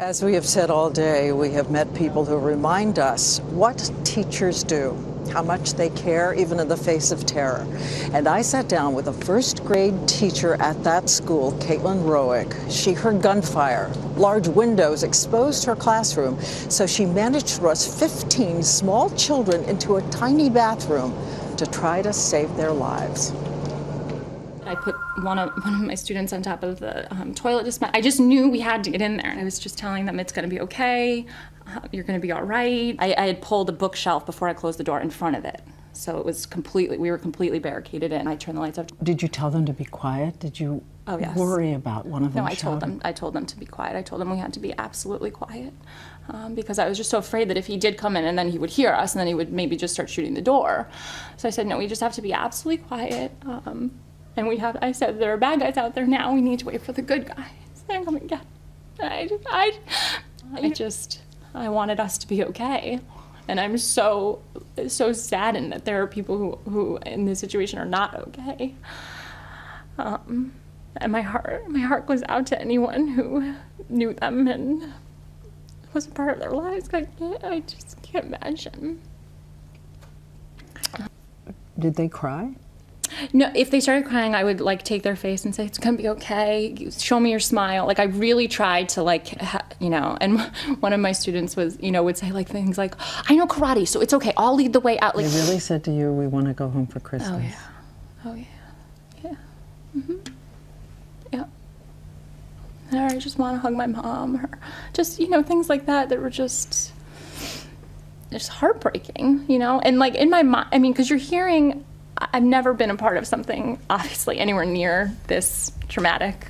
As we have said all day, we have met people who remind us what teachers do, how much they care, even in the face of terror. And I sat down with a first grade teacher at that school, Kaitlin Roig. She heard gunfire, large windows exposed her classroom, so she managed to rush 15 small children into a tiny bathroom to try to save their lives. I put one of my students on top of the toilet dispenser. I just knew we had to get in there. I was just telling them it's going to be okay, you're going to be all right. I had pulled a bookshelf before I closed the door in front of it. So it was we were completely barricaded in. I turned the lights off. Did you tell them to be quiet? Did you worry about one of them? No, I told them to be quiet. I told them we had to be absolutely quiet because I was just so afraid that if he did come in and then he would hear us and then he would maybe just start shooting the door. So I said, no, we just have to be absolutely quiet. And I said, there are bad guys out there now. We need to wait for the good guys. They're coming again. I wanted us to be okay. And I'm so saddened that there are people who in this situation are not okay. And my heart goes out to anyone who knew them and was a part of their lives. I just can't imagine. Did they cry? No, if they started crying, I would take their face and say, it's gonna be okay, show me your smile. I really tried to and one of my students was, would say things like, I know karate, so it's okay, I'll lead the way out. They really said to you, we want to go home for Christmas. Oh yeah, yeah, yeah. Or I just want to hug my mom, or just, things like that were just heartbreaking, and in my mind, because you're hearing, I've never been a part of something, obviously, anywhere near this traumatic.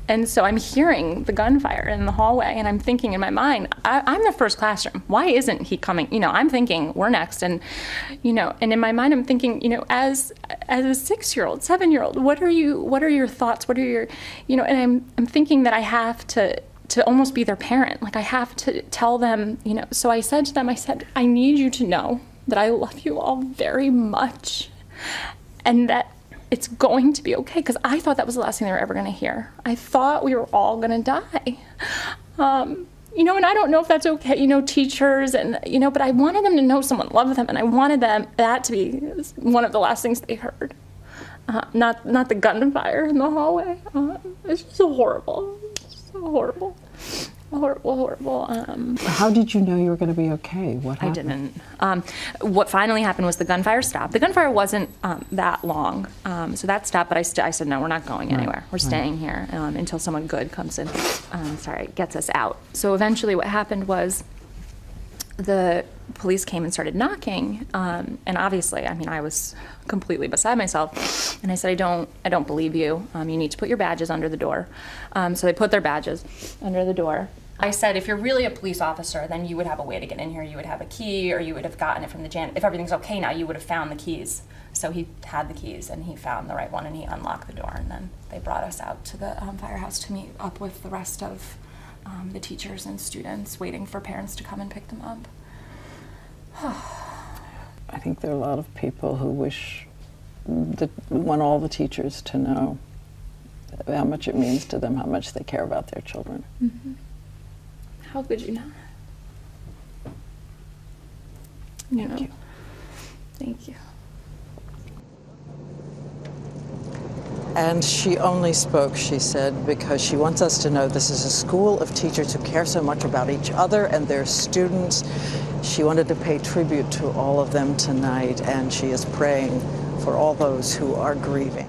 And so I'm hearing the gunfire in the hallway, and I'm thinking in my mind, I'm the first classroom. Why isn't he coming? I'm thinking we're next. And, and in my mind, I'm thinking, as a 6-year-old, 7-year-old, what are your thoughts? What are your, and I'm thinking that I have to almost be their parent. I have to tell them, So I said to them, I need you to know that I love you all very much and that it's going to be okay, because I thought that was the last thing they were ever going to hear. I thought we were all going to die. And I don't know if that's okay, teachers and, but I wanted them to know someone loved them, and I wanted that to be one of the last things they heard. Not the gunfire in the hallway. It's just so horrible. So horrible. Horrible. How did you know you were going to be okay? What happened? I didn't. What finally happened was the gunfire stopped. The gunfire wasn't that long, so that stopped, but I said, no, we're not going anywhere. We're staying here until someone good comes in, gets us out. So eventually what happened was the police came and started knocking, and obviously, I was completely beside myself, and I said, I don't believe you. You need to put your badges under the door. So they put their badges under the door. I said, if you're really a police officer, then you would have a way to get in here. You would have a key, or you would have gotten it from the janitor. If everything's okay now, you would have found the keys. So he had the keys, and he found the right one, and he unlocked the door, and then they brought us out to the firehouse to meet up with the rest of the teachers and students, waiting for parents to come and pick them up. I think there are a lot of people who want all the teachers to know how much it means to them, how much they care about their children. Mm-hmm. How could you not? Thank you. Thank you. And she only spoke, she said, because she wants us to know this is a school of teachers who care so much about each other and their students. She wanted to pay tribute to all of them tonight, and she is praying for all those who are grieving.